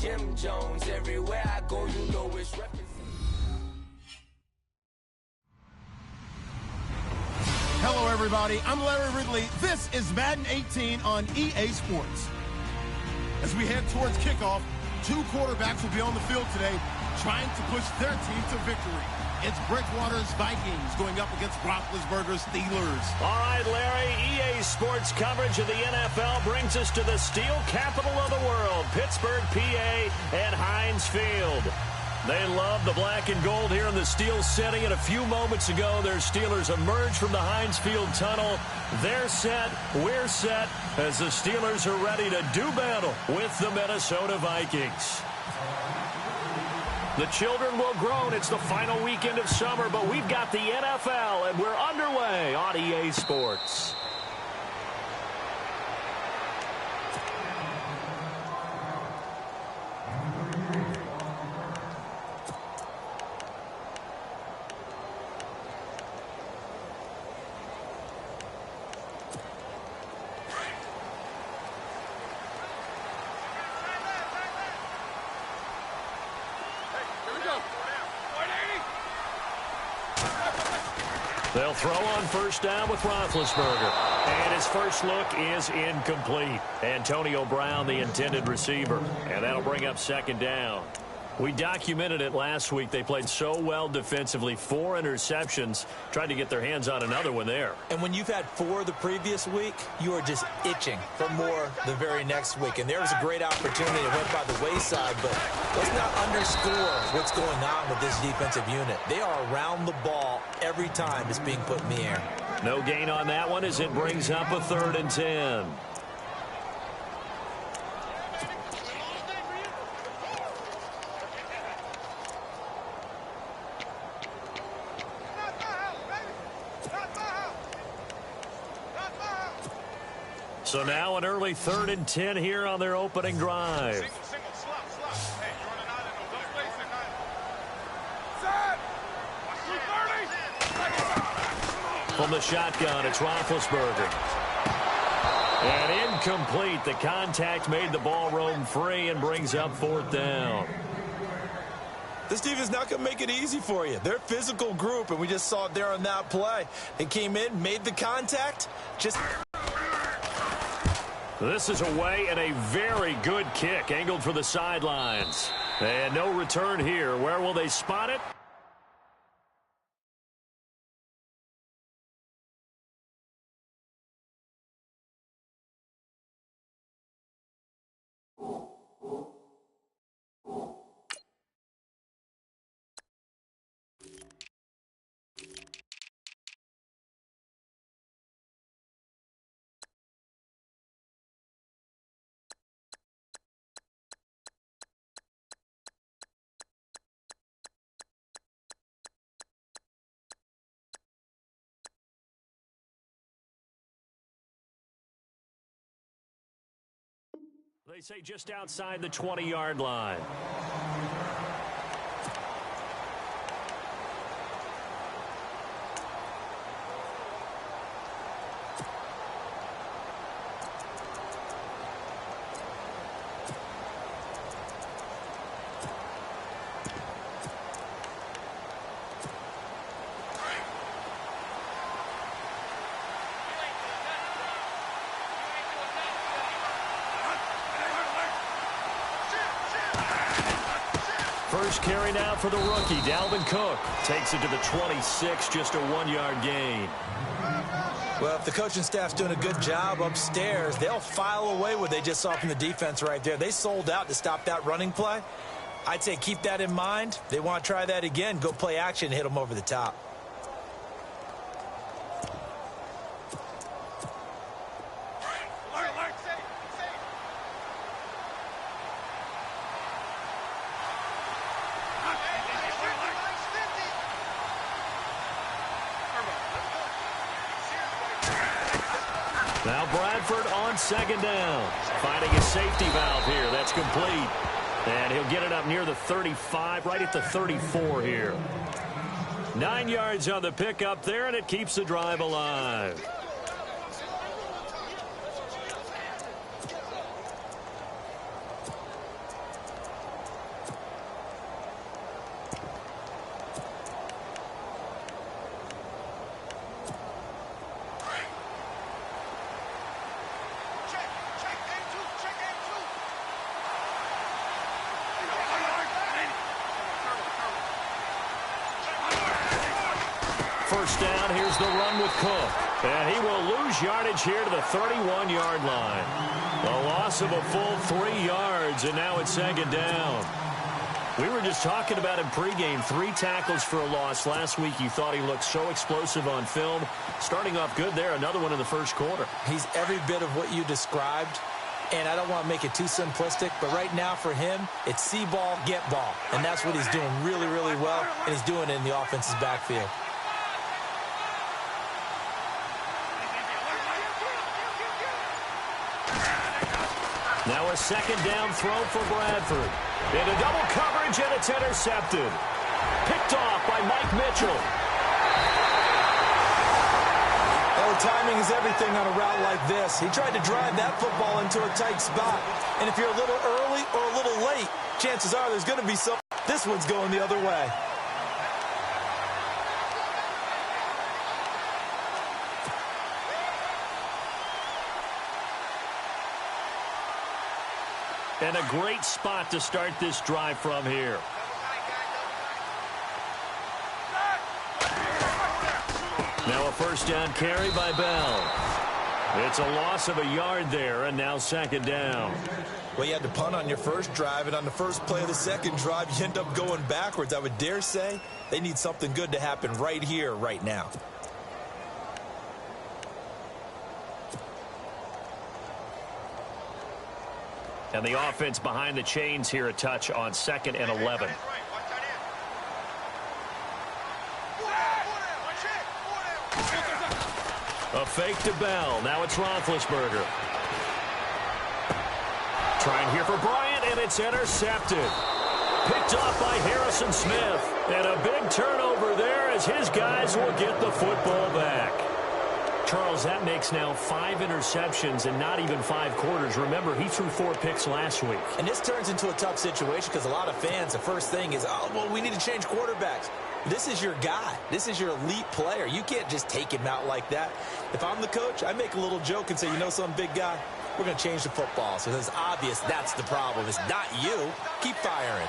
Jim Jones. Everywhere I go, you know it's represented. Hello, everybody. I'm Larry Ridley. This is Madden 18 on EA Sports. As we head towards kickoff, two quarterbacks will be on the field today trying to push their team to victory. It's Bridgewater's Vikings going up against Roethlisberger's Steelers. All right, Larry, EA Sports coverage of the NFL brings us to the steel capital of the world, Pittsburgh, PA, and Heinz Field. They love the black and gold here in the steel setting, and a few moments ago, their Steelers emerged from the Heinz Field tunnel. They're set, we're set, as the Steelers are ready to do battle with the Minnesota Vikings. The children will groan. It's the final weekend of summer, but we've got the NFL, and we're underway on EA Sports. They'll throw on first down with Roethlisberger. And his first look is incomplete. Antonio Brown, the intended receiver. And that'll bring up second down. We documented it last week. They played so well defensively. 4 interceptions. Tried to get their hands on another one there. And when you've had 4 the previous week, you are just itching for more the very next week. And there was a great opportunity that went by the wayside, but let's not underscore what's going on with this defensive unit. They are around the ball every time it's being put in the air. No gain on that one as it brings up a 3rd and 10. So now an early 3rd and 10 here on their opening drive. From the shotgun, it's Roethlisberger. And incomplete. The contact made the ball roam free and brings up 4th down. This team is not going to make it easy for you. They're a physical group, and we just saw it there on that play. They came in, made the contact, just... This is away and a very good kick, angled for the sidelines. And no return here. Where will they spot it? They say just outside the 20-yard line. First carry now for the rookie, Dalvin Cook. Takes it to the 26, just a 1-yard gain. Well, if the coaching staff's doing a good job upstairs, they'll file away what they just saw from the defense right there. They sold out to stop that running play. I'd say keep that in mind. They want to try that again. Go play action and hit them over the top. Now Bradford on second down. Finding a safety valve here. That's complete. And he'll get it up near the 35, right at the 34 here. 9 yards on the pickup there, and it keeps the drive alive. first down. Here's the run with Cook. And he will lose yardage here to the 31-yard line. A loss of a full 3 yards, and now it's second down. We were just talking about him pregame. 3 tackles for a loss. Last week you thought he looked so explosive on film. Starting off good there. Another one in the first quarter. He's every bit of what you described. And I don't want to make it too simplistic, but right now for him, it's see ball, get ball. And that's what he's doing really, really well, and he's doing it in the offense's backfield. Now a second down throw for Bradford. Into double coverage, and it's intercepted. Picked off by Mike Mitchell. Oh, timing is everything on a route like this. He tried to drive that football into a tight spot. And if you're a little early or a little late, chances are there's going to be some. This one's going the other way. And a great spot to start this drive from here. Now a first down carry by Bell. It's a loss of a yard there, and now second down. Well, you had to punt on your first drive, and on the first play of the second drive, you end up going backwards. I would dare say they need something good to happen right here, right now. And the offense behind the chains here a touch on 2nd and 11. A fake to Bell. Now it's Roethlisberger. Trying here for Bryant, and it's intercepted. Picked off by Harrison Smith. And a big turnover there as his guys will get the football back. Charles, that makes now 5 interceptions and not even 5 quarters. Remember, he threw 4 picks last week. And this turns into a tough situation because a lot of fans, the first thing is, oh, well, we need to change quarterbacks. This is your guy. This is your elite player. You can't just take him out like that. If I'm the coach, I make a little joke and say, you know something, big guy? We're going to change the football. So it's obvious that's the problem. It's not you. Keep firing.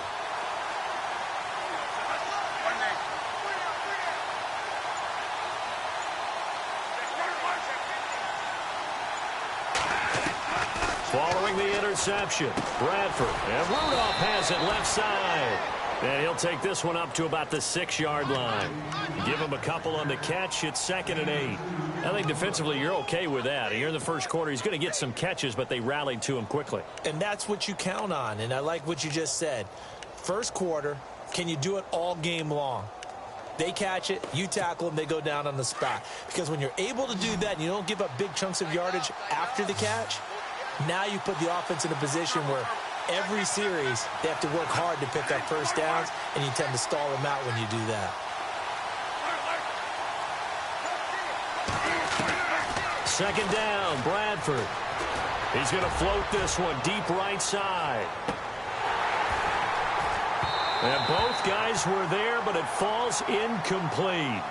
Following the interception, Bradford, and Rudolph has it left side. And he'll take this one up to about the 6-yard line. Give him a couple on the catch. It's 2nd and 8. I think defensively you're okay with that. Here in the first quarter, he's going to get some catches, but they rallied to him quickly. And that's what you count on, and I like what you just said. First quarter, can you do it all game long? They catch it, you tackle them, they go down on the spot. Because when you're able to do that and you don't give up big chunks of yardage after the catch, now you put the offense in a position where every series they have to work hard to pick up first downs, and you tend to stall them out when you do that. Second down, Bradford. He's going to float this one deep right side. And both guys were there, but it falls incomplete.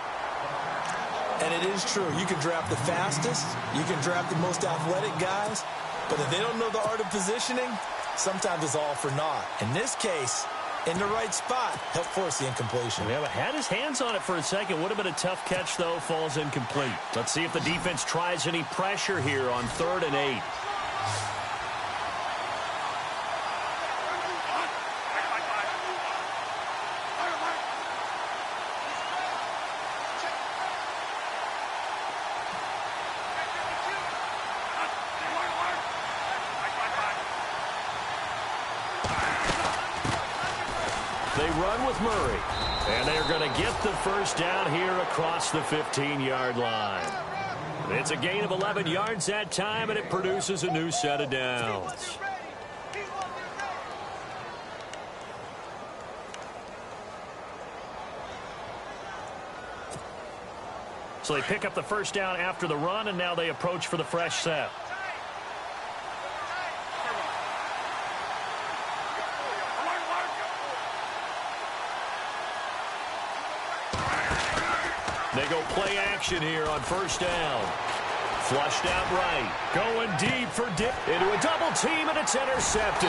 And it is true. You can draft the fastest. You can draft the most athletic guys. But if they don't know the art of positioning, sometimes it's all for naught. In this case, in the right spot, help force the incompletion. Yeah, but had his hands on it for a second. Would have been a tough catch, though. Falls incomplete. Let's see if the defense tries any pressure here on 3rd and 8. They run with Murray, and they're going to get the first down here across the 15-yard line. It's a gain of 11 yards that time, and it produces a new set of downs. So they pick up the first down after the run, and now they approach for the fresh set. They go play action here on first down. Flushed out right. Going deep for Dick. Into a double team, and it's intercepted.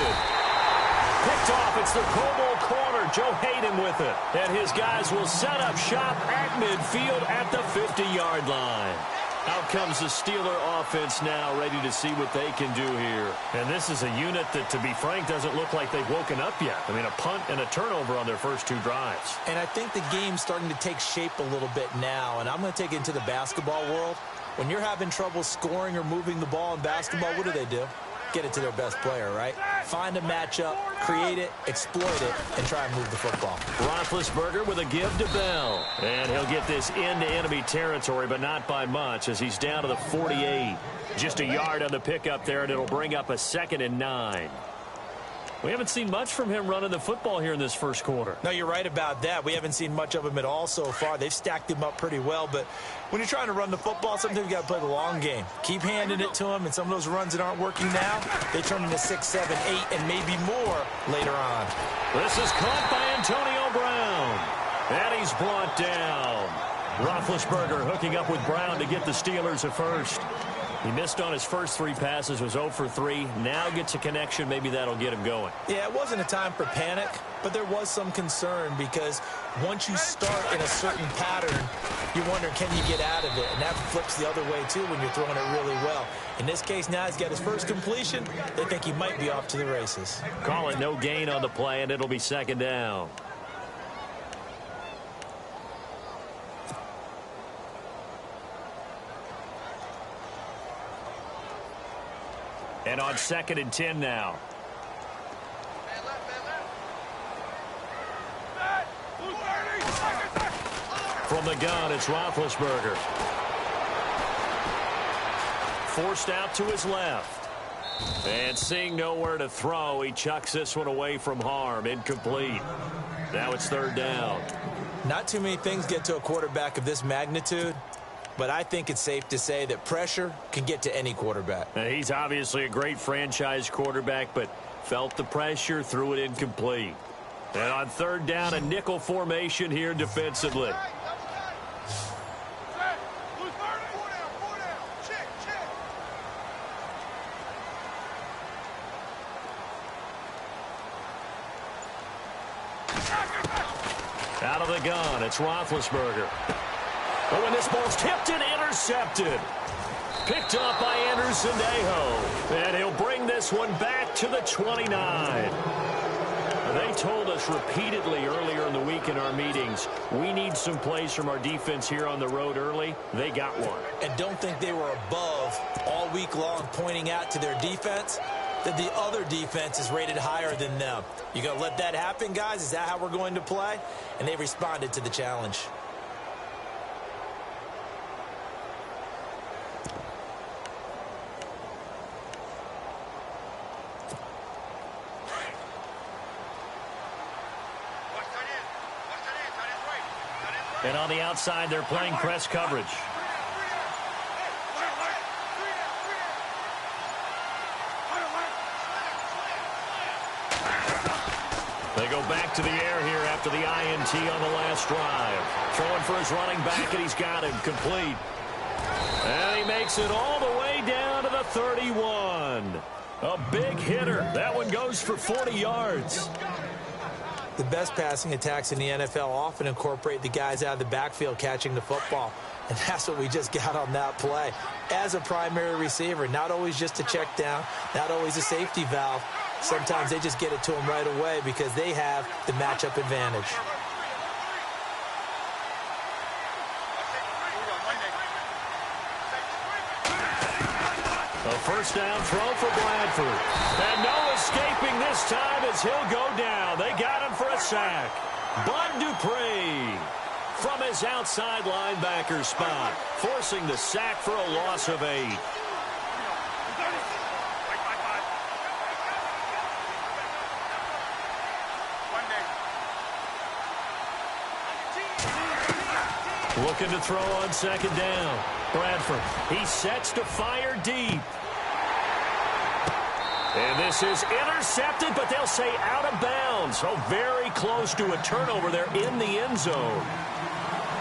Picked off. It's the Pro Bowl corner. Joe Hayden with it. And his guys will set up shop at midfield at the 50-yard line. Out comes the Steeler offense now, ready to see what they can do here. And this is a unit that, to be frank, doesn't look like they've woken up yet. I mean, a punt and a turnover on their first 2 drives. And I think the game's starting to take shape a little bit now. And I'm going to take it into the basketball world. When you're having trouble scoring or moving the ball in basketball, what do? Get it to their best player, right? Find a matchup, create it, exploit it, and try and move the football. Roethlisberger with a give to Bell. And he'll get this into enemy territory, but not by much, as he's down to the 48. Just a yard on the pickup there, and it'll bring up a 2nd and 9. We haven't seen much from him running the football here in this first quarter. No, you're right about that. We haven't seen much of him at all so far. They've stacked him up pretty well, but when you're trying to run the football, sometimes you got to play the long game. Keep handing it to him, and some of those runs that aren't working now, they turn into 6, 7, 8, and maybe more later on. This is caught by Antonio Brown, and he's brought down. Roethlisberger hooking up with Brown to get the Steelers a first. He missed on his first 3 passes, was 0 for 3. Now gets a connection. Maybe that'll get him going. Yeah, it wasn't a time for panic, but there was some concern because once you start in a certain pattern, you wonder, can you get out of it? And that flips the other way, too, when you're throwing it really well. In this case, now he's got his first completion. They think he might be off to the races. Call it no gain on the play, and it'll be 2nd down. And on 2nd and 10 now. From the gun, it's Roethlisberger. Forced out to his left. And seeing nowhere to throw, he chucks this one away from harm. Incomplete. Now it's 3rd down. Not too many things get to a quarterback of this magnitude, but I think it's safe to say that pressure can get to any quarterback. He's obviously a great franchise quarterback, but felt the pressure, threw it incomplete. And on 3rd down, a nickel formation here defensively. Out of the gun, it's Roethlisberger. Oh, and this ball's tipped and intercepted. Picked up by Anderson-Dejo. And he'll bring this one back to the 29. They told us repeatedly earlier in the week in our meetings, we need some plays from our defense here on the road early. They got one. And don't think they were above all week long pointing out to their defense that the other defense is rated higher than them. You going to let that happen, guys? Is that how we're going to play? And they responded to the challenge. And on the outside, they're playing press coverage. They go back to the air here after the INT on the last drive. Throwing for his running back, and he's got him complete. And he makes it all the way down to the 31. A big hitter. That one goes for 40 yards. The best passing attacks in the NFL often incorporate the guys out of the backfield catching the football. And that's what we just got on that play. As a primary receiver, not always just a check down, not always a safety valve. Sometimes they just get it to them right away because they have the matchup advantage. A first down throw for Bradford. And no escaping this time as he'll go down. They got him for a sack. Bud Dupree from his outside linebacker spot, forcing the sack for a loss of 8. Looking to throw on second down. Bradford, he sets to fire deep. And this is intercepted, but they'll say out of bounds. So very close to a turnover there in the end zone.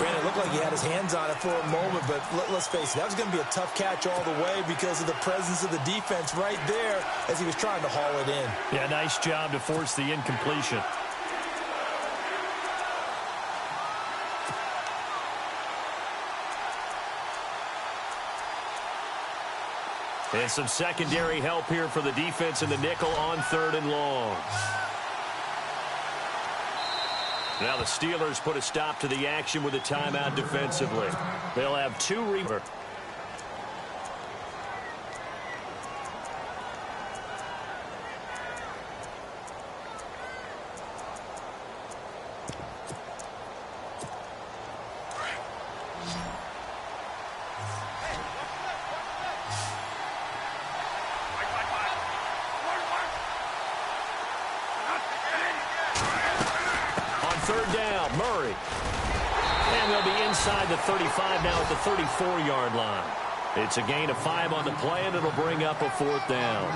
Brandon, it looked like he had his hands on it for a moment, but let's face it, that was going to be a tough catch all the way because of the presence of the defense right there as he was trying to haul it in. Yeah, nice job to force the incompletion. And some secondary help here for the defense in the nickel on 3rd and long. Now the Steelers put a stop to the action with a timeout defensively. They'll have 2 rebounds. Inside the 35 now at the 34-yard line. It's a gain of 5 on the play, and it'll bring up a 4th down.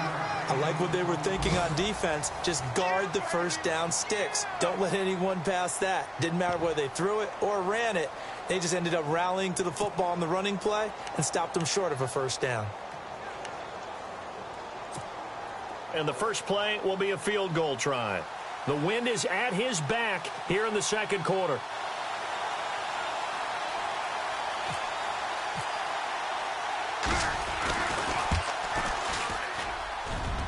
I like what they were thinking on defense. Just guard the first down sticks. Don't let anyone pass that. Didn't matter whether they threw it or ran it. They just ended up rallying to the football on the running play and stopped them short of a first down. And the first play will be a field goal try. The wind is at his back here in the second quarter.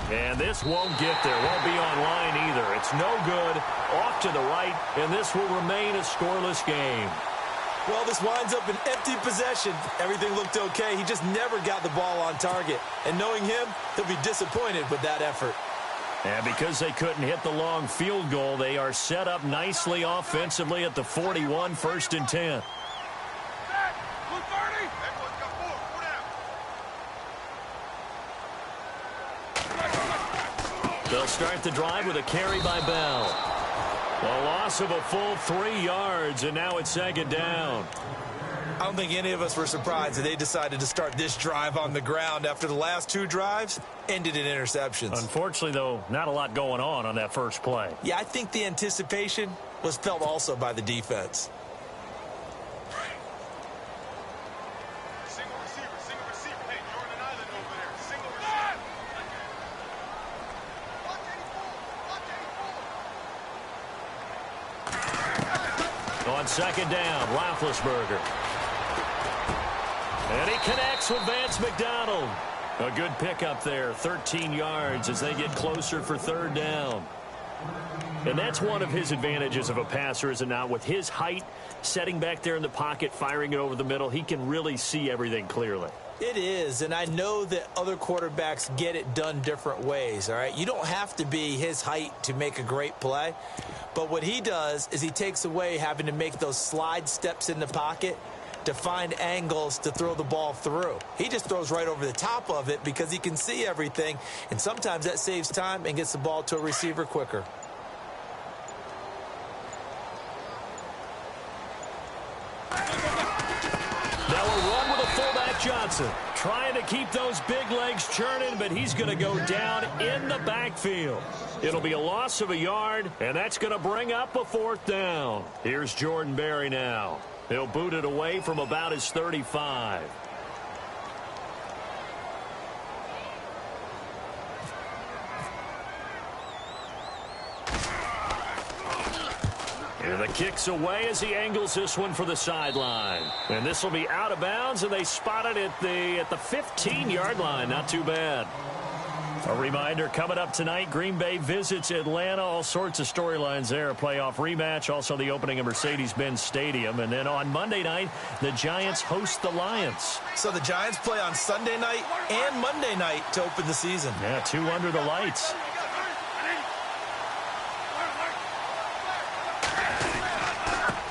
And this won't get there. Won't be online either. It's no good. Off to the right, and this will remain a scoreless game. Well, this winds up an empty possession. Everything looked okay. He just never got the ball on target. And knowing him, he'll be disappointed with that effort. And because they couldn't hit the long field goal, they are set up nicely offensively at the 41, 1st and 10. They'll start the drive with a carry by Bell. A loss of a full 3 yards, and now it's 2nd down. I don't think any of us were surprised that they decided to start this drive on the ground after the last 2 drives ended in interceptions. Unfortunately, though, not a lot going on that first play. Yeah, I think the anticipation was felt also by the defense. On 2nd down, Roethlisberger. And he connects with Vance McDonald. A good pickup there, 13 yards as they get closer for 3rd down. And that's one of his advantages of a passer, is it not? With his height, setting back there in the pocket, firing it over the middle, he can really see everything clearly. It is, and I know that other quarterbacks get it done different ways, all right? You don't have to be his height to make a great play, but what he does is he takes away having to make those slide steps in the pocket to find angles to throw the ball through. He just throws right over the top of it because he can see everything, and sometimes that saves time and gets the ball to a receiver quicker. Johnson trying to keep those big legs churning, but he's going to go down in the backfield. It'll be a loss of a yard, and that's going to bring up a 4th down. Here's Jordan Berry now. He'll boot it away from about his 35. And the kick's away as he angles this one for the sideline. And this will be out of bounds, and they spot it at the 15-yard line. Not too bad. A reminder, coming up tonight, Green Bay visits Atlanta. All sorts of storylines there. A playoff rematch, also the opening of Mercedes-Benz Stadium. And then on Monday night, the Giants host the Lions. So the Giants play on Sunday night and Monday night to open the season. Yeah, 2 under the lights.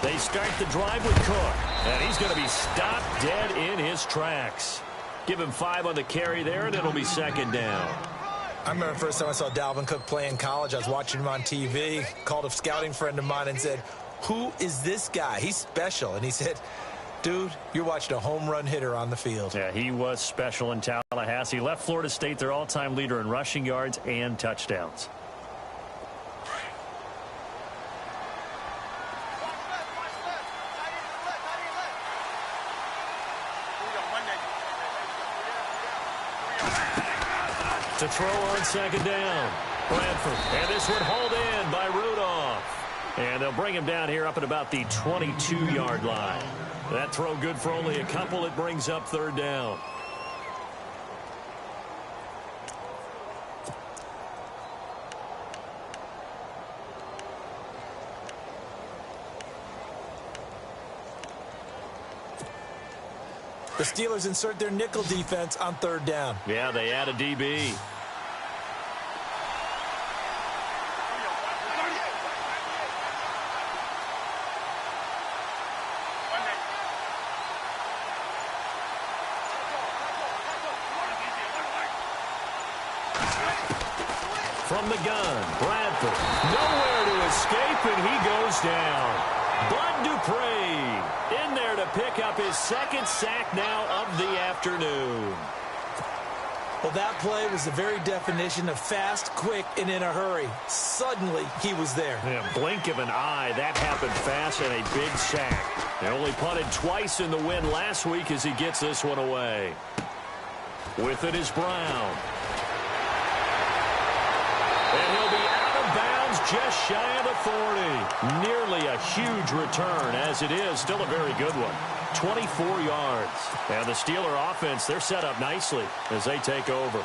They start the drive with Cook, and he's going to be stopped dead in his tracks. Give him 5 on the carry there, and it'll be 2nd down. I remember the first time I saw Dalvin Cook play in college. I was watching him on TV, called a scouting friend of mine and said, "Who is this guy? He's special." And he said, "Dude, you're watching a home run hitter on the field." Yeah, he was special in Tallahassee. Left Florida State their all-time leader in rushing yards and touchdowns. To throw on second down. Bradford. And this one hauled in by Rudolph. And they'll bring him down here up at about the 22-yard line. That throw good for only a couple. It brings up third down. The Steelers insert their nickel defense on third down. Yeah, they add a DB. From the gun, Bradford. Nowhere to escape, and he goes down. Bud Dupree in there to pick up his second sack now of the afternoon. Well, that play was the very definition of fast, quick, and in a hurry. Suddenly, he was there. Yeah, blink of an eye, that happened fast, and a big sack. They only punted twice in the win last week as he gets this one away. With it is Brown. And he'll be out of bounds just shy of the 40. Nearly a huge return, as it is. Still a very good one. 24 yards. And the Steeler offense, they're set up nicely as they take over.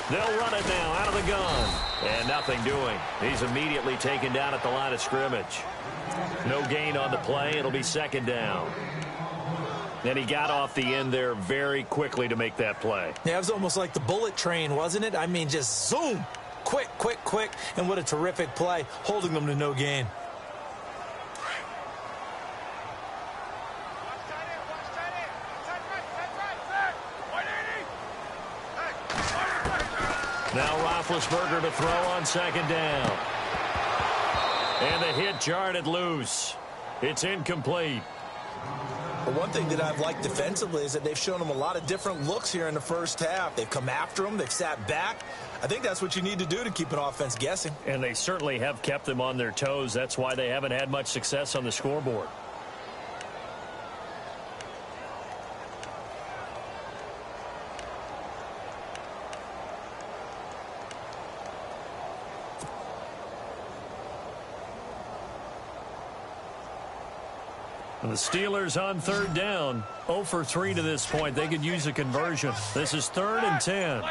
They'll run it now out of the gun. And nothing doing. He's immediately taken down at the line of scrimmage. No gain on the play. It'll be second down. And he got off the end there very quickly to make that play. Yeah, it was almost like the bullet train, wasn't it? I mean, just zoom. Quick, quick, quick. And what a terrific play, holding them to no gain. Now Roethlisberger to throw on second down. And the hit jarred it loose. It's incomplete. But one thing that I've liked defensively is that they've shown them a lot of different looks here in the first half. They've come after them. They've sat back. I think that's what you need to do to keep an offense guessing. And they certainly have kept them on their toes. That's why they haven't had much success on the scoreboard. And the Steelers on third down, 0 for 3 to this point. They could use a conversion. This is 3rd and 10.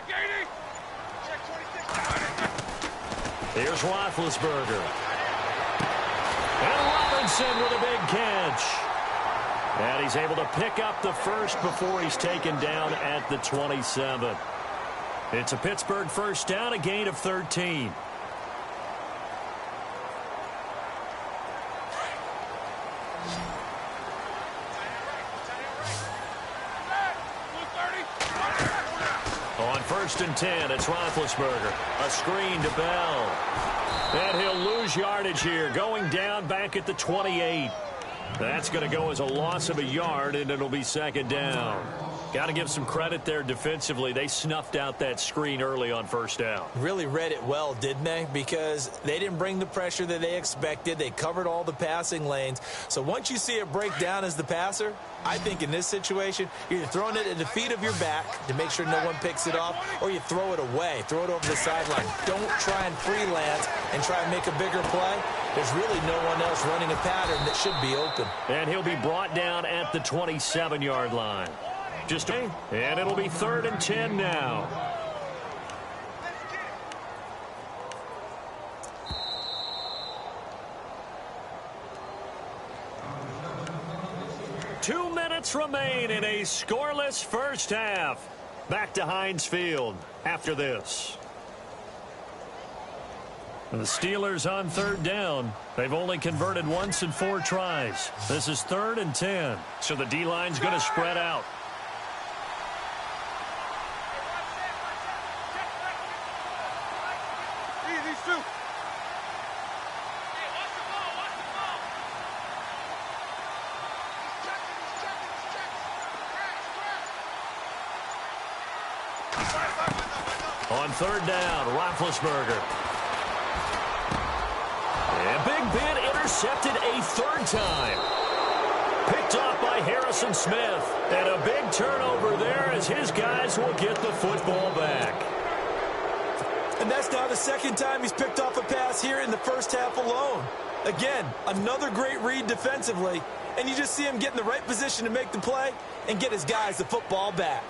Here's Roethlisberger. And Robinson with a big catch. And he's able to pick up the first before he's taken down at the 27. It's a Pittsburgh first down, a gain of 13. On 1st and 10, it's Roethlisberger. A screen to Bell. And he'll lose yardage here, going down back at the 28. That's going to go as a loss of a yard, and it'll be second down. Got to give some credit there defensively. They snuffed out that screen early on first down. Really read it well, didn't they? Because they didn't bring the pressure that they expected. They covered all the passing lanes. So once you see it break down as the passer, I think in this situation, you're throwing it at the feet of your back to make sure no one picks it off, or you throw it away, throw it over the sideline. Don't try and freelance and try and make a bigger play. There's really no one else running a pattern that should be open. And he'll be brought down at the 27-yard line. And it'll be 3rd and 10 now. Two minutes remain in a scoreless first half. Back to Heinz Field after this. And the Steelers on third down. They've only converted once in 4 tries. This is 3rd and 10. So the D-line's going to spread out. On third down, Roethlisberger. And big bit intercepted a third time. Picked off by Harrison Smith. And a big turnover there as his guys will get the football back. And that's now the second time he's picked off a pass here in the first half alone. Again, another great read defensively. And you just see him get in the right position to make the play and get his guys the football back.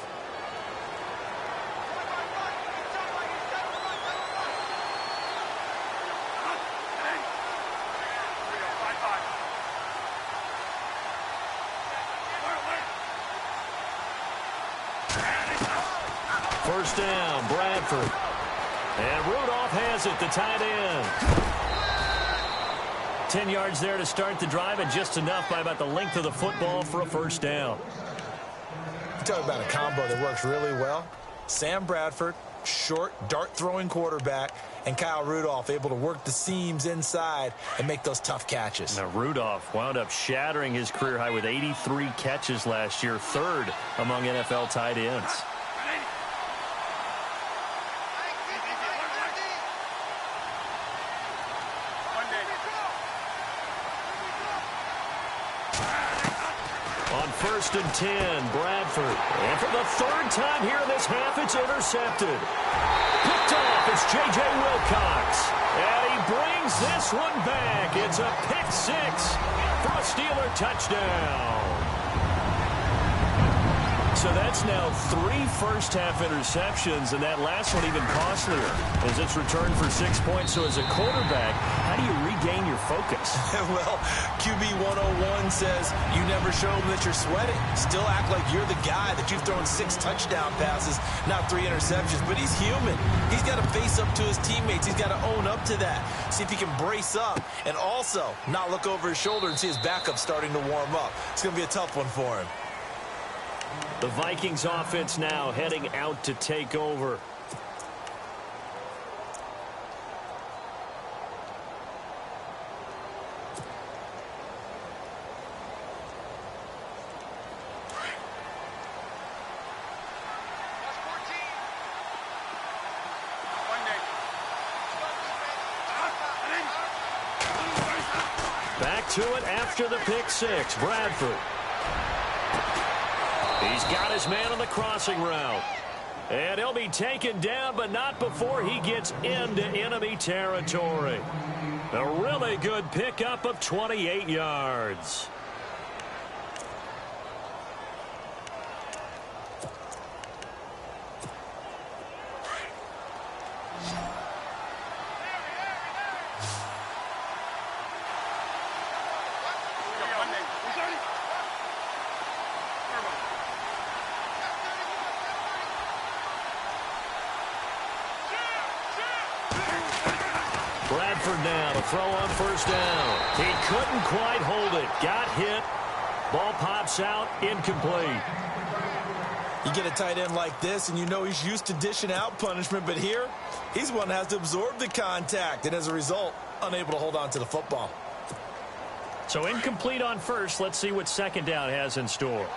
First down, Bradford. And Rudolph has it, the tight end. 10 yards there to start the drive, and just enough by about the length of the football for a first down. You talk about a combo that works really well. Sam Bradford, short, dart-throwing quarterback, and Kyle Rudolph able to work the seams inside and make those tough catches. Now, Rudolph wound up shattering his career high with 83 catches last year, third among NFL tight ends. First and 10, Bradford. And for the third time here in this half, it's intercepted. Picked off, it's J.J. Wilcox. And he brings this one back. It's a pick six for a Steeler touchdown. So that's now 3 first-half interceptions, and that last one even costlier as it's returned for 6 points. So as a quarterback, how do you regain your focus? Well, QB 101 says you never show them that you're sweating. Still act like you're the guy that you've thrown 6 touchdown passes, not 3 interceptions. But he's human. He's got to face up to his teammates. He's got to own up to that. See if he can brace up and also not look over his shoulder and see his backup starting to warm up. It's going to be a tough one for him. The Vikings offense now heading out to take over. Back to it after the pick six. Bradford. He's got his man on the crossing route. And he'll be taken down, but not before he gets into enemy territory. A really good pickup of 28 yards. Bradford now to throw on first down. He couldn't quite hold it. Got hit. Ball pops out. Incomplete. You get a tight end like this, and you know he's used to dishing out punishment, but here, he's one that has to absorb the contact, and as a result, unable to hold on to the football. So incomplete on first. Let's see what second down has in store.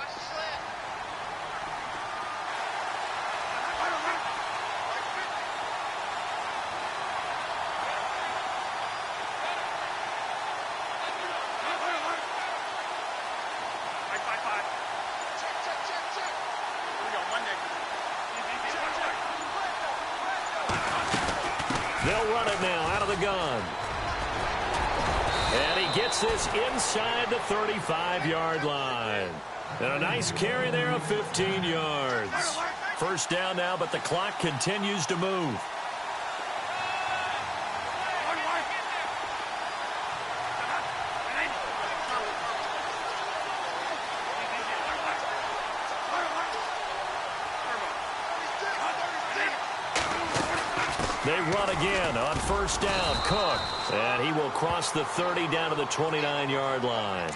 They'll run it now out of the gun. And he gets this inside the 35-yard line. And a nice carry there of 15 yards. First down now, but the clock continues to move. They run again on first down. Cook. And he will cross the 30 down to the 29-yard line.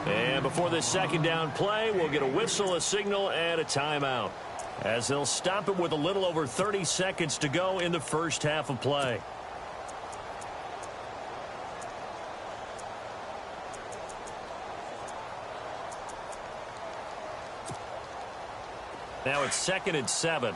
And before this second down play, we'll get a whistle, a signal, and a timeout, as they'll stop it with a little over 30 seconds to go in the first half of play. Now it's 2nd and 7.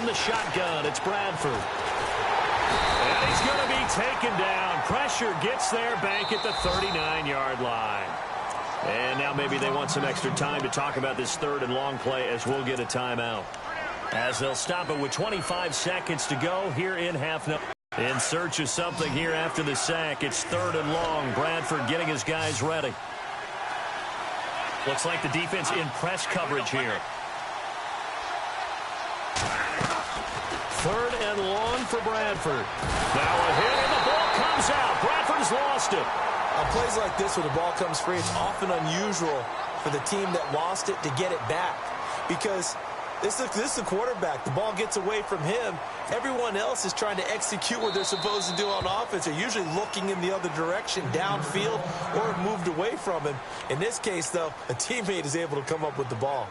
from the shotgun, it's Bradford. And he's going to be taken down. Pressure gets there, bank at the 39-yard line. And now maybe they want some extra time to talk about this third and long play as we'll get a timeout. As they'll stop it with 25 seconds to go here in half. In search of something here after the sack. It's third and long. Bradford getting his guys ready. Looks like the defense in press coverage here. Third and long for Bradford. Now a hit and the ball comes out. Bradford's lost it. On plays like this where the ball comes free, it's often unusual for the team that lost it to get it back. Because this is the quarterback. The ball gets away from him. Everyone else is trying to execute what they're supposed to do on offense. They're usually looking in the other direction, downfield, or moved away from him. In this case, though, a teammate is able to come up with the ball.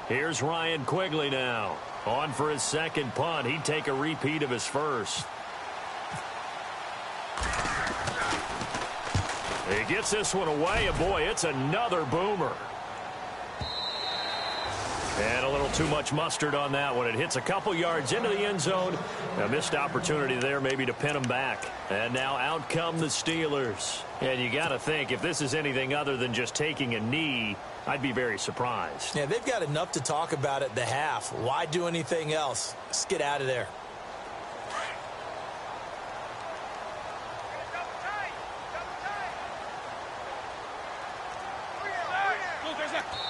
Here's Ryan Quigley now. On for his second punt. He'd take a repeat of his first. He gets this one away, and boy, it's another boomer. And a little too much mustard on that one. It hits a couple yards into the end zone. A missed opportunity there maybe to pin him back. And now out come the Steelers. And you got to think, if this is anything other than just taking a knee, I'd be very surprised. Yeah, they've got enough to talk about at the half. Why do anything else? Let's get out of there.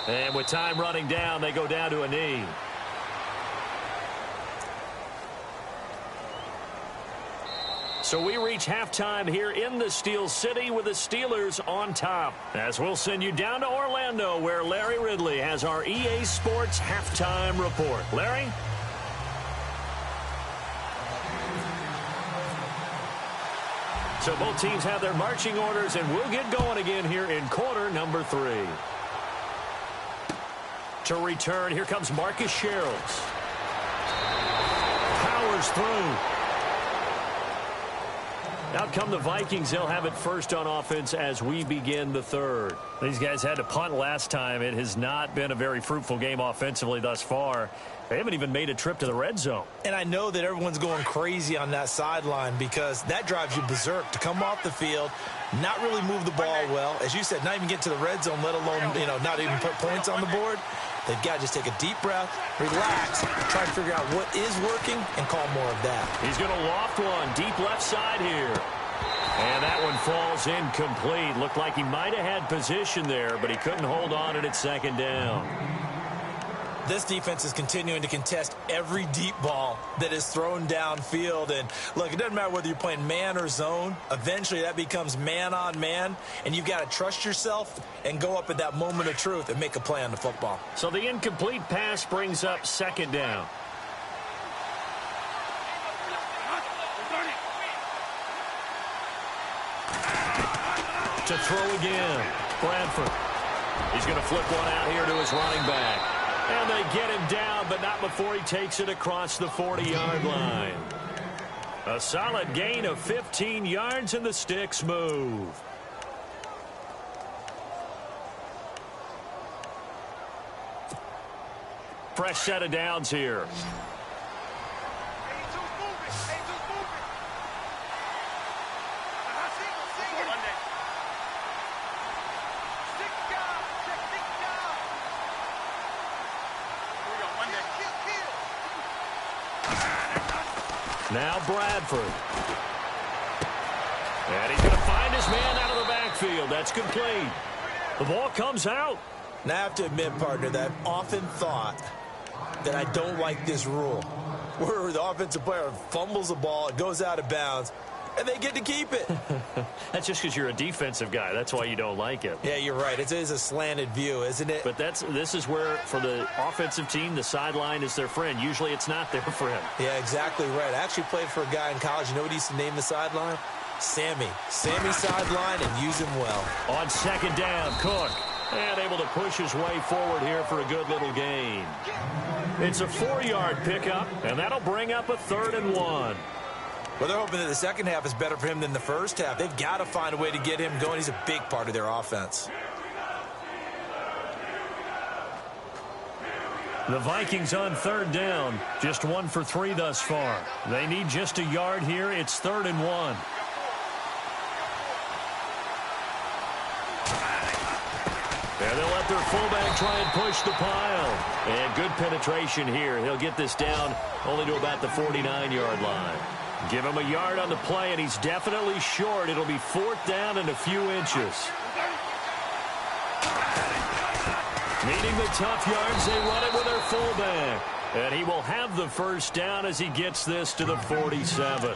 And with time running down, they go down to a knee. So we reach halftime here in the Steel City with the Steelers on top. As we'll send you down to Orlando, where Larry Ridley has our EA Sports halftime report. Larry? So both teams have their marching orders, and we'll get going again here in quarter number 3. To return, here comes Marcus Sherrills. Powers through. Out come the Vikings. They'll have it first on offense as we begin the third. These guys had to punt last time. It has not been a very fruitful game offensively thus far. They haven't even made a trip to the red zone. And I know that everyone's going crazy on that sideline because that drives you berserk to come off the field, not really move the ball well. As you said, not even get to the red zone, let alone, not even put points on the board. They've got to just take a deep breath, relax, try to figure out what is working, and call more of that. He's going to loft one deep left side here. And that one falls incomplete. Looked like he might have had position there, but he couldn't hold on at second down. This defense is continuing to contest every deep ball that is thrown downfield. And, look, it doesn't matter whether you're playing man or zone. Eventually, that becomes man-on-man, and you've got to trust yourself and go up at that moment of truth and make a play on the football. So the incomplete pass brings up second down. To throw again, Bradford. He's going to flip one out here to his running back. And they get him down, but not before he takes it across the 40-yard line. A solid gain of 15 yards, and the sticks move. Fresh set of downs here. Now Bradford. And he's going to find his man out of the backfield. That's complete. The ball comes out. Now I have to admit, partner, that I've often thought that I don't like this rule, where the offensive player fumbles the ball, it goes out of bounds, and they get to keep it. That's just because you're a defensive guy. That's why you don't like it. Yeah, you're right. It is a slanted view, isn't it? But this is where, for the offensive team, the sideline is their friend. Usually it's not there for him. Yeah, exactly right. I actually played for a guy in college. You know what he used to name the sideline? Sammy. Sammy sideline, and use him well. On second down, Cook. And able to push his way forward here for a good little gain. It's a 4-yard pickup, and that'll bring up a 3rd and 1. Well, they're hoping that the second half is better for him than the first half. They've got to find a way to get him going. He's a big part of their offense. The Vikings on third down, just 1 for 3 thus far. They need just a yard here. It's 3rd and 1. And they'll let their fullback try and push the pile. And good penetration here. He'll get this down only to about the 49-yard line. Give him a yard on the play, and he's definitely short. It'll be 4th down and a few inches. Needing the tough yards, they run it with their fullback. And he will have the first down as he gets this to the 47.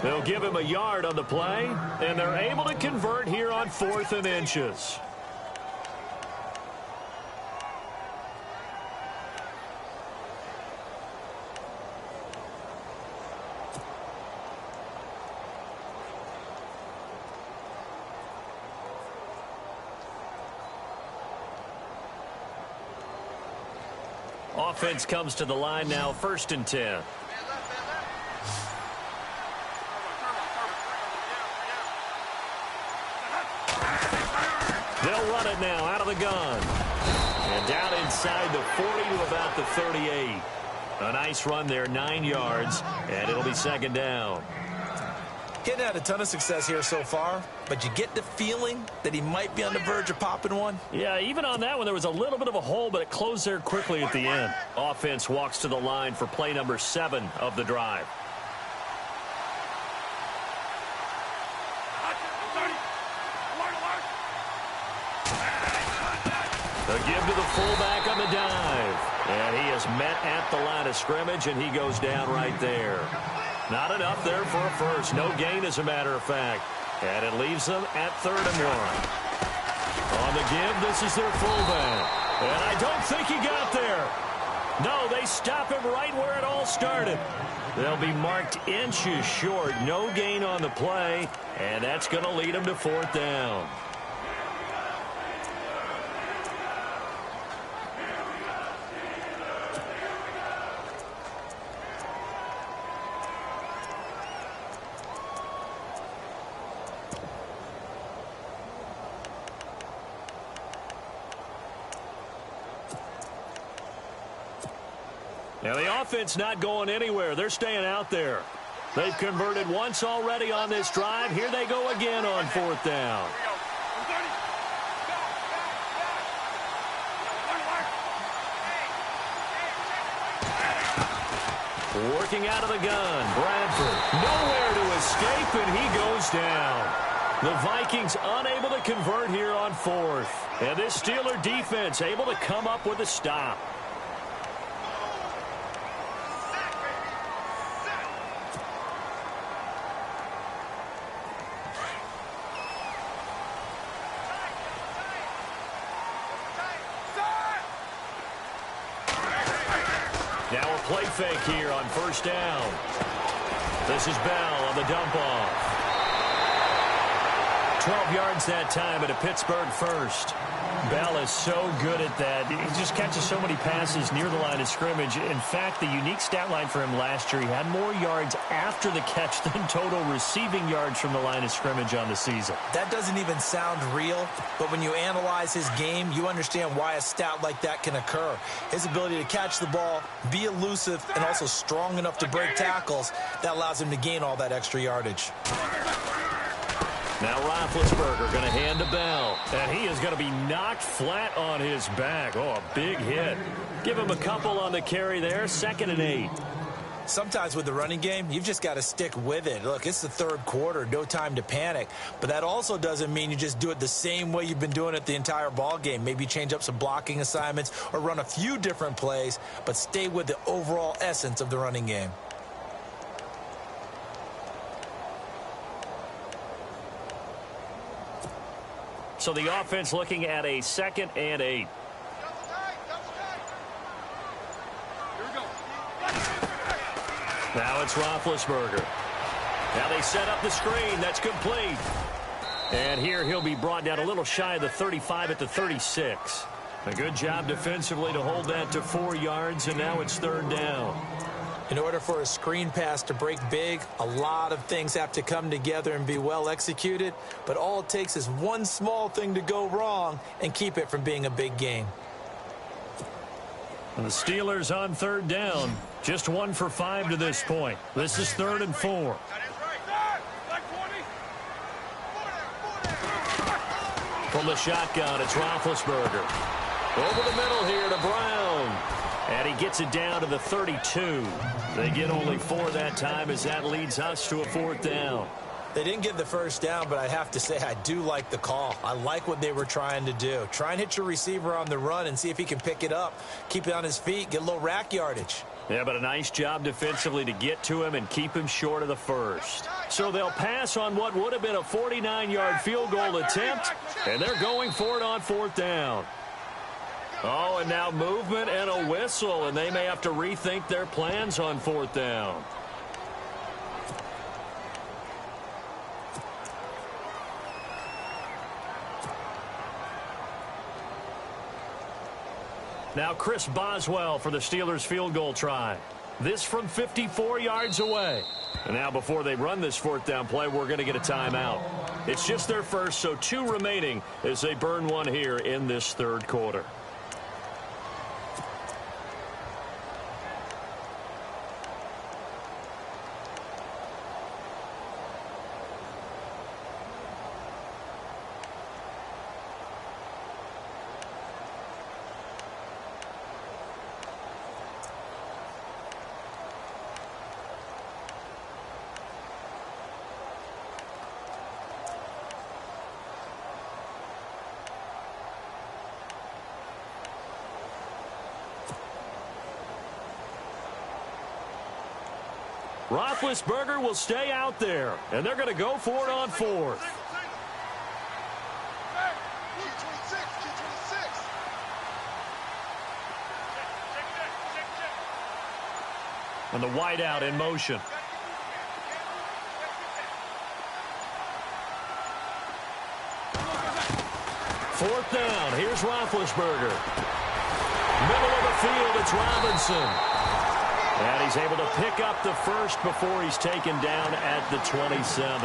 They'll give him a yard on the play, and they're able to convert here on 4th and inches. Offense comes to the line now, 1st and 10. They'll run it now out of the gun. And down inside the 40 to about the 38. A nice run there, 9 yards, and it'll be 2nd down. Getting had a ton of success here so far, but you get the feeling that he might be on the verge of popping one. Yeah, even on that one, there was a little bit of a hole, but it closed there quickly at the end. Offense walks to the line for play number 7 of the drive. The give to the fullback on the dive. And he is met at the line of scrimmage, and he goes down right there. Not enough there for a first. No gain, as a matter of fact. And it leaves them at 3rd and 1. On the give, this is their fullback. And I don't think he got there. No, they stop him right where it all started. They'll be marked inches short. No gain on the play. And that's going to lead them to 4th down. Now, the offense not going anywhere. They're staying out there. They've converted once already on this drive. Here they go again on 4th down. Working out of the gun, Bradford. Nowhere to escape, and he goes down. The Vikings unable to convert here on 4th. And this Steeler defense able to come up with a stop. Now a play fake here on 1st down. This is Bell on the dump-off. 12 yards that time at a Pittsburgh first. Bell is so good at that. He just catches so many passes near the line of scrimmage. In fact, the unique stat line for him last year, he had more yards after the catch than total receiving yards from the line of scrimmage on the season. That doesn't even sound real, but when you analyze his game, you understand why a stat like that can occur. His ability to catch the ball, be elusive, and also strong enough to break tackles, that allows him to gain all that extra yardage. Now Roethlisberger going to hand to Bell, and he is going to be knocked flat on his back. Oh, a big hit. Give him a couple on the carry there, 2nd and 8. Sometimes with the running game, you've just got to stick with it. Look, it's the 3rd quarter, no time to panic. But that also doesn't mean you just do it the same way you've been doing it the entire ball game. Maybe change up some blocking assignments or run a few different plays, but stay with the overall essence of the running game. So the offense looking at a 2nd and 8. Now it's Roethlisberger. Now they set up the screen. That's complete. And here he'll be brought down a little shy of the 35 at the 36. A good job defensively to hold that to 4 yards, and now it's 3rd down. In order for a screen pass to break big, a lot of things have to come together and be well executed, but all it takes is one small thing to go wrong and keep it from being a big gain. And the Steelers on third down. Just 1 for 5 to this point. This is 3rd and 4. From the shotgun, it's Roethlisberger. Over the middle here to Brown. And he gets it down to the 32. They get only 4 that time as that leads us to a 4th down. They didn't get the first down, but I have to say I do like the call. I like what they were trying to do. Try and hit your receiver on the run and see if he can pick it up. Keep it on his feet, get a little rack yardage. Yeah, but a nice job defensively to get to him and keep him short of the first. So they'll pass on what would have been a 49-yard field goal attempt, and they're going for it on 4th down. Oh, and now movement and a whistle, and they may have to rethink their plans on 4th down. Now Chris Boswell for the Steelers field goal try. This from 54 yards away. And now before they run this 4th down play, we're going to get a timeout. It's just their first, so 2 remaining as they burn one here in this 3rd quarter. Roethlisberger will stay out there, and they're going to go for it on 4th. And the wideout in motion. Fourth down. Here's Roethlisberger. Middle of the field, it's Robinson. And he's able to pick up the first before he's taken down at the 27.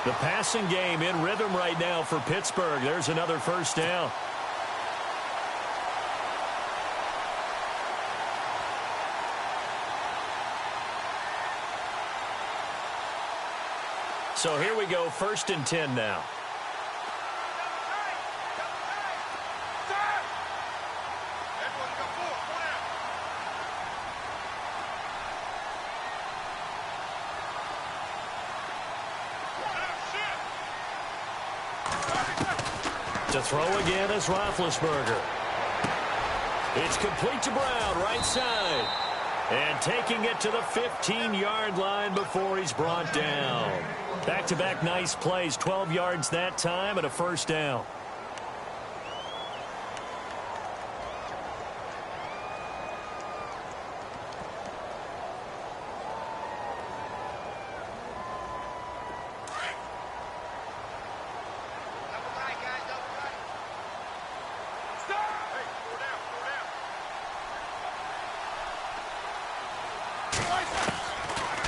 The passing game in rhythm right now for Pittsburgh. There's another first down. So here we go, 1st and 10 now. To throw again is Roethlisberger. It's complete to Brown, right side. And taking it to the 15-yard line before he's brought down. Back-to-back nice plays, 12 yards that time and a first down.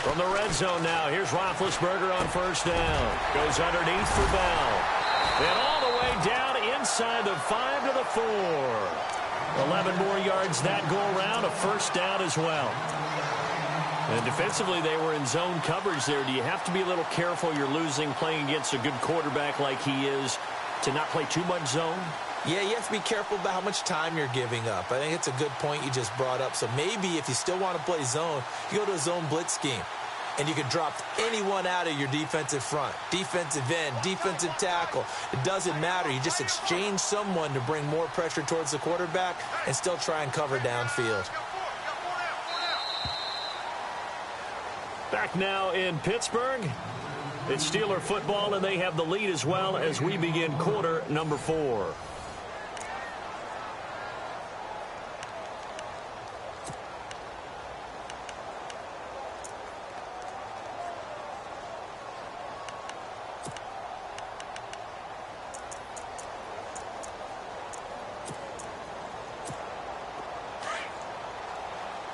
From the red zone now, here's Roethlisberger on first down. Goes underneath for Bell. And all the way down inside the 5 to the 4. 11 more yards that go around, a first down as well. And defensively, they were in zone coverage there. Do you have to be a little careful? You're losing playing against a good quarterback like he is to not play too much zone? Yeah, you have to be careful about how much time you're giving up. I think it's a good point you just brought up. So maybe if you still want to play zone, you go to a zone blitz scheme. And you can drop anyone out of your defensive front. Defensive end, defensive tackle. It doesn't matter. You just exchange someone to bring more pressure towards the quarterback and still try and cover downfield. Back now in Pittsburgh. It's Steeler football, and they have the lead as well as we begin quarter number 4.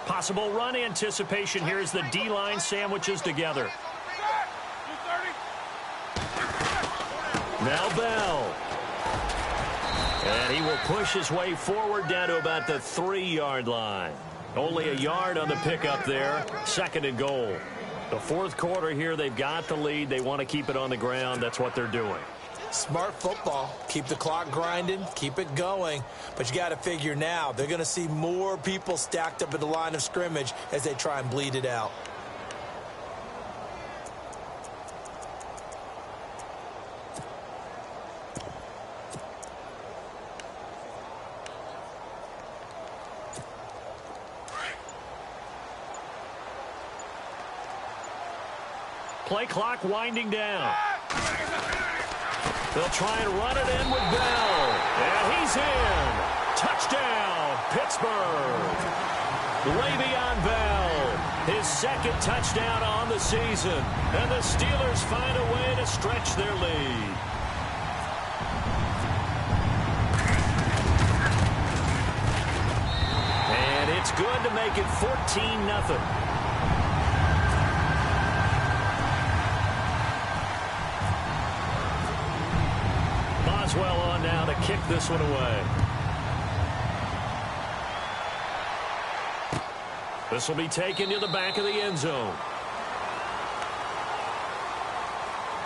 Possible run anticipation here as the D-line sandwiches together. Now Bell. And he will push his way forward down to about the 3-yard line. Only a yard on the pickup there. 2nd and goal. The 4th quarter here, they've got the lead. They want to keep it on the ground. That's what they're doing. Smart football. Keep the clock grinding. Keep it going. But you got to figure now, they're going to see more people stacked up at the line of scrimmage as they try and bleed it out. Play clock winding down. They'll try and run it in with Bell. And he's in. Touchdown, Pittsburgh. Le'Veon Bell, his 2nd touchdown on the season. And the Steelers find a way to stretch their lead. And it's good to make it 14-0. Well on now to kick this one away. This will be taken to the back of the end zone.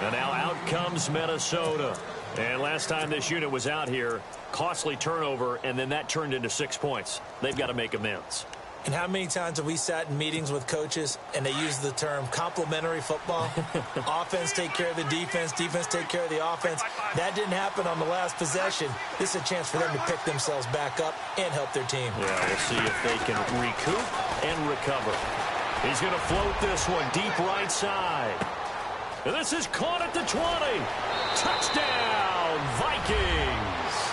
And now out comes Minnesota. And last time this unit was out here, costly turnover, and then that turned into 6 points. They've got to make amends. And how many times have we sat in meetings with coaches and they use the term complementary football? Offense take care of the defense, defense take care of the offense. That didn't happen on the last possession. This is a chance for them to pick themselves back up and help their team. Yeah, we'll see if they can recoup and recover. He's going to float this one deep right side. And this is caught at the 20. Touchdown, Vikings.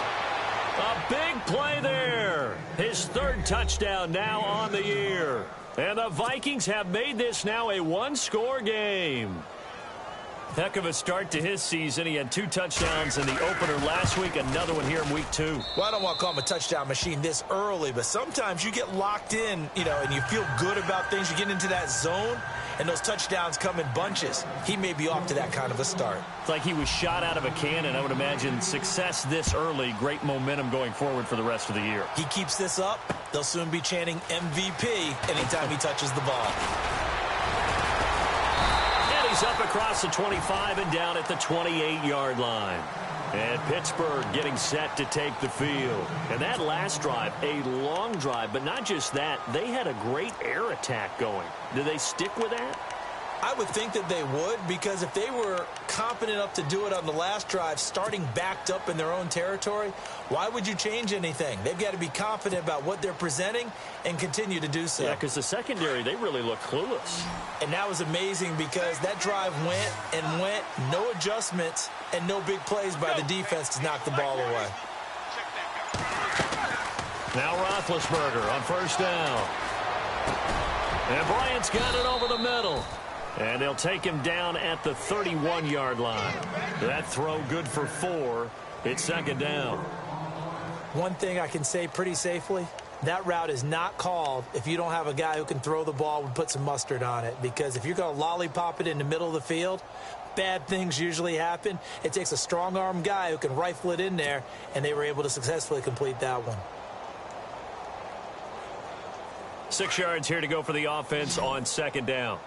A big play there. His 3rd touchdown now on the year. And the Vikings have made this now a 1-score game. Heck of a start to his season. He had 2 touchdowns in the opener last week, another one here in week 2. Well, I don't want to call him a touchdown machine this early, but sometimes you get locked in, and you feel good about things. You get into that zone, and those touchdowns come in bunches. He may be off to that kind of a start. It's like he was shot out of a cannon. I would imagine success this early, great momentum going forward for the rest of the year. He keeps this up, they'll soon be chanting MVP anytime he touches the ball. He's up across the 25 and down at the 28-yard line. And Pittsburgh getting set to take the field. And that last drive, a long drive, but not just that, they had a great air attack going. Do they stick with that? I would think that they would, because if they were confident enough to do it on the last drive, starting backed up in their own territory, why would you change anything? They've got to be confident about what they're presenting and continue to do so. Yeah, because the secondary, they really look clueless. And that was amazing because that drive went and went, no adjustments and no big plays by the defense to knock the ball away. Now Roethlisberger on 1st down. And Bryant's got it over the middle. And they'll take him down at the 31-yard line. That throw good for 4. It's 2nd down. One thing I can say pretty safely, that route is not called if you don't have a guy who can throw the ball and put some mustard on it. Because if you're going to lollipop it in the middle of the field, bad things usually happen. It takes a strong-arm guy who can rifle it in there, and they were able to successfully complete that one. 6 yards here to go for the offense on 2nd down.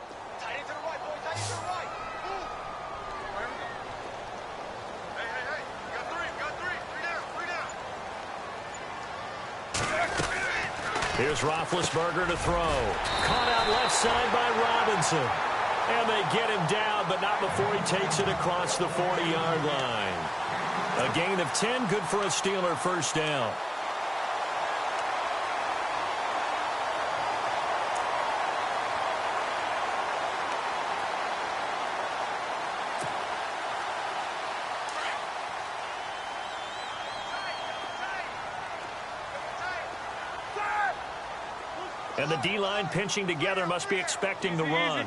Here's Roethlisberger to throw. Caught out left side by Robinson. And they get him down, but not before he takes it across the 40-yard line. A gain of 10, good for a Steeler 1st down. And the D-line pinching together, must be expecting the run.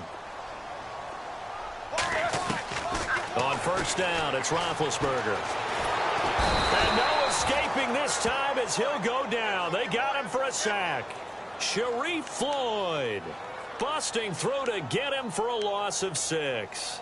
On 1st down, it's Roethlisberger. And no escaping this time as he'll go down. They got him for a sack. Sharif Floyd busting through to get him for a loss of 6.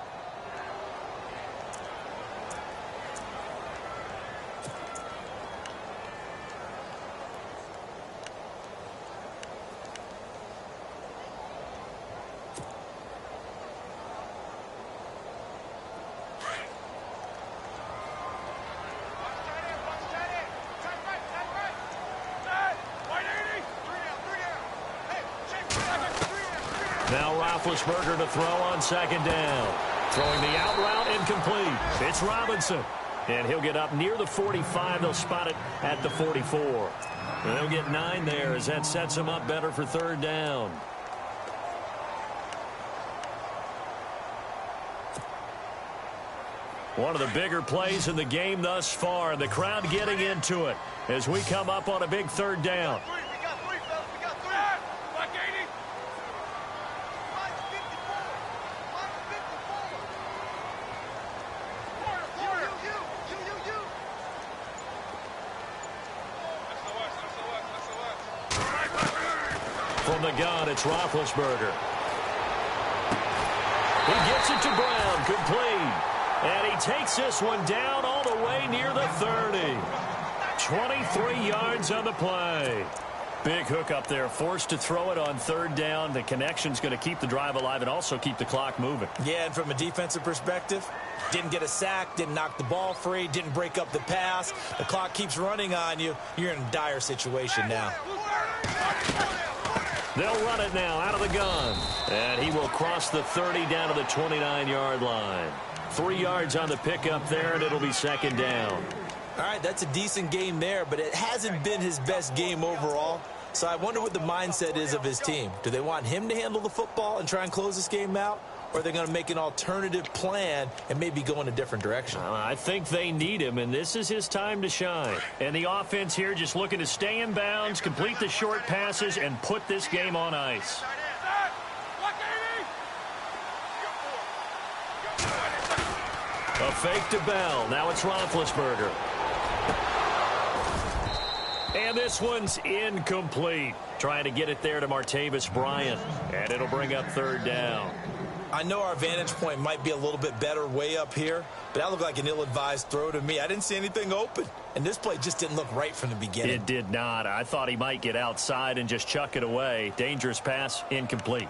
Now Roethlisberger to throw on second down. Throwing the out route incomplete. It's Robinson. And he'll get up near the 45. They'll spot it at the 44. And they'll get 9 there as that sets them up better for third down. One of the bigger plays in the game thus far. The crowd getting into it as we come up on a big third down. From the gun, it's Roethlisberger. He gets it to Brown, complete. And he takes this one down all the way near the 30. 23 yards on the play. Big hook up there, forced to throw it on third down. The connection's going to keep the drive alive and also keep the clock moving. Yeah, and from a defensive perspective, didn't get a sack, didn't knock the ball free, didn't break up the pass. The clock keeps running on you. You're in a dire situation now. They'll run it now out of the gun. And he will cross the 30 down to the 29-yard line. 3 yards on the pickup there, and it'll be second down. All right, that's a decent game there, but it hasn't been his best game overall. So I wonder what the mindset is of his team. Do they want him to handle the football and try and close this game out? Or are they going to make an alternative plan and maybe go in a different direction? I think they need him, and this is his time to shine. And the offense here just looking to stay in bounds, complete the short passes, and put this game on ice. A fake to Bell. Now it's Roethlisberger. And this one's incomplete. Trying to get it there to Martavis Bryant. And it'll bring up third down. I know our vantage point might be a little bit better way up here, but that looked like an ill-advised throw to me. I didn't see anything open, and this play just didn't look right from the beginning. It did not. I thought he might get outside and just chuck it away. Dangerous pass, incomplete.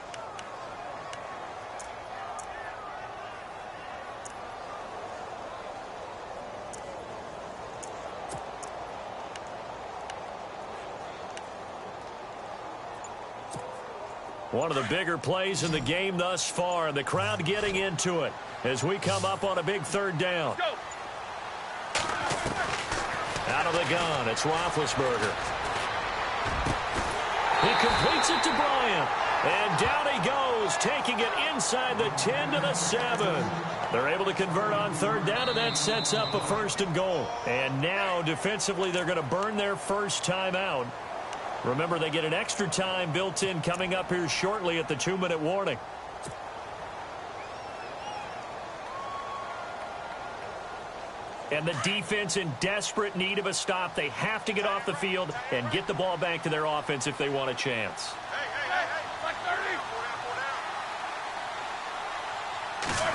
One of the bigger plays in the game thus far. The crowd getting into it as we come up on a big third down. Out of the gun, it's Roethlisberger. He completes it to Bryant. And down he goes, taking it inside the 10 to the 7. They're able to convert on third down, and that sets up a first and goal. And now, defensively, they're going to burn their first time out. Remember, they get an extra time built in coming up here shortly at the 2-minute warning. And the defense in desperate need of a stop. They have to get off the field and get the ball back to their offense if they want a chance.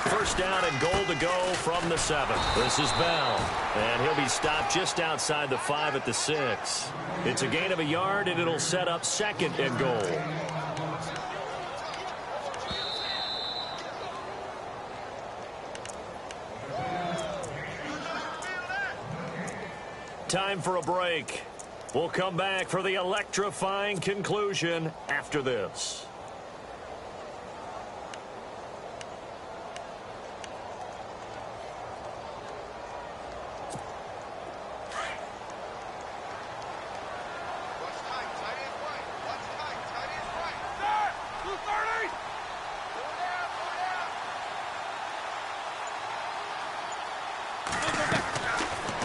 First down and goal to go from the 7. This is Bell. And he'll be stopped just outside the 5 at the 6. It's a gain of a yard, and it'll set up second and goal. Time for a break. We'll come back for the electrifying conclusion after this.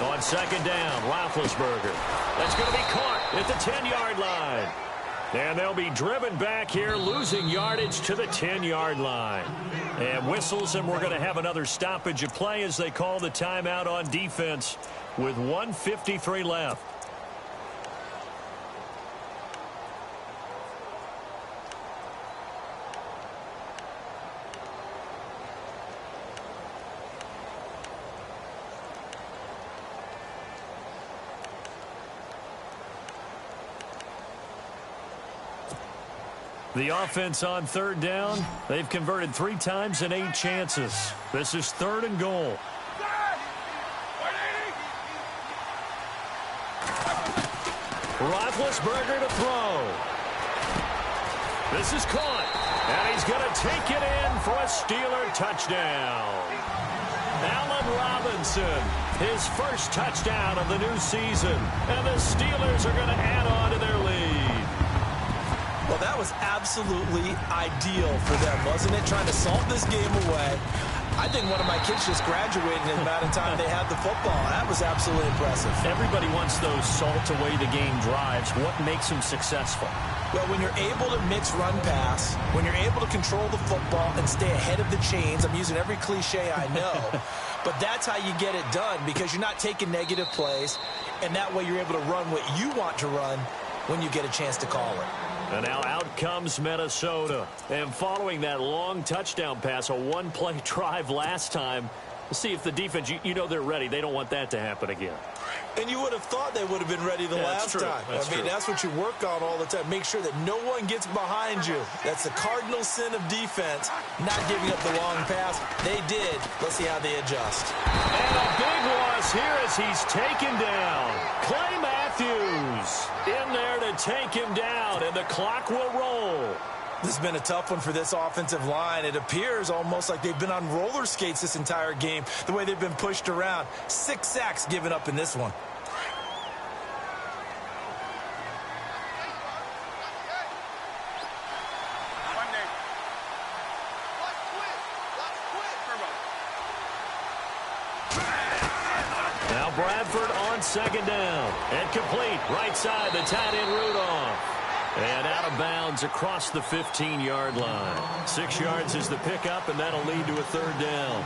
On second down, Roethlisberger. That's going to be caught at the 10-yard line. And they'll be driven back here, losing yardage to the 10-yard line. And whistles, and we're going to have another stoppage of play as they call the timeout on defense with 1:53 left. The offense on third down, they've converted 3 times in 8 chances. This is third and goal. Roethlisberger to throw. This is caught. And he's going to take it in for a Steeler touchdown. Allen Robinson, his first touchdown of the new season. And the Steelers are going to add on to their lead. Well, that was absolutely ideal for them, wasn't it? Trying to salt this game away. I think one of my kids just graduated in the amount of time they had the football. That was absolutely impressive. Everybody wants those salt-away-the-game drives. What makes them successful? Well, when you're able to mix run-pass, when you're able to control the football and stay ahead of the chains, I'm using every cliche I know, but that's how you get it done because you're not taking negative plays, and that way you're able to run what you want to run when you get a chance to call it. And now out comes Minnesota. And following that long touchdown pass, a one-play drive last time, let's see if the defense, you know they're ready. They don't want that to happen again. And you would have thought they would have been ready the last time. That's what you work on all the time. Make sure that no one gets behind you. That's the cardinal sin of defense, not giving up the long pass. They did. Let's see how they adjust. And a big loss here as he's taken down. Clay Matthews in there to take him down, and the clock will roll. This has been a tough one for this offensive line. It appears almost like they've been on roller skates this entire game, the way they've been pushed around. 6 sacks given up in this one. Now Bradford on second down. And complete. Right side, the tight end Rudolph. And out of bounds across the 15-yard line. 6 yards is the pickup, and that'll lead to a third down.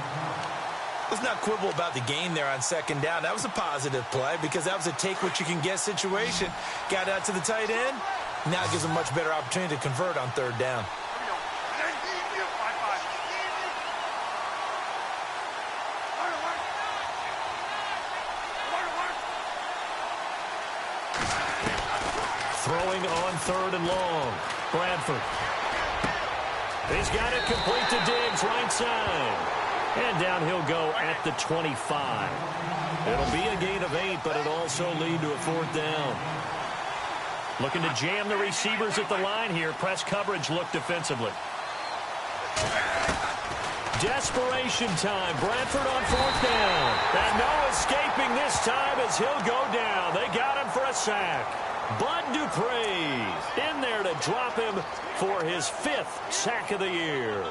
Let's not quibble about the gain there on second down. That was a positive play because that was a take-what-you-can-get situation. Got out to the tight end. Now it gives them a much better opportunity to convert on third down. Throwing on third and long. Bradford. He's got it complete to Diggs, right side. And down he'll go at the 25. It'll be a gain of 8, but it'll also lead to a fourth down. Looking to jam the receivers at the line here. Press coverage look defensively. Desperation time. Bradford on fourth down. And no escaping this time as he'll go down. They got him for a sack. Bud Dupree in there to drop him for his 5th sack of the year.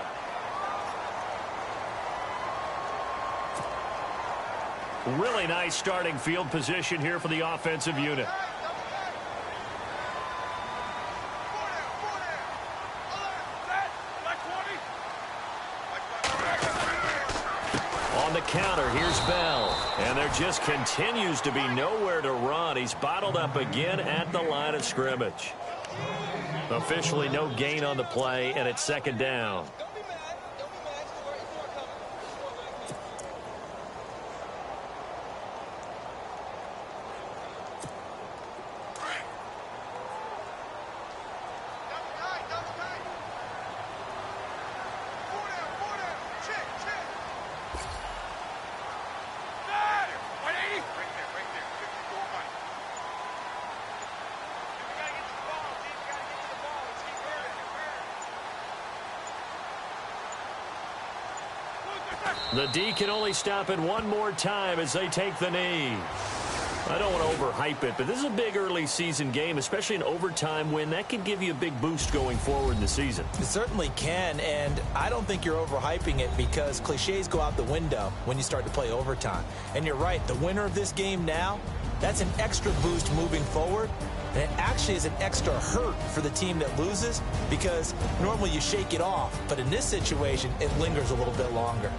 Really nice starting field position here for the offensive unit. On the counter, here's Bell. And there just continues to be nowhere to run. He's bottled up again at the line of scrimmage. Officially no gain on the play, and it's second down. The D can only stop it one more time as they take the knee. I don't want to overhype it, but this is a big early season game, especially an overtime win. That can give you a big boost going forward in the season. It certainly can, and I don't think you're overhyping it because cliches go out the window when you start to play overtime. And you're right, the winner of this game now, that's an extra boost moving forward. And it actually is an extra hurt for the team that loses because normally you shake it off. But in this situation, it lingers a little bit longer.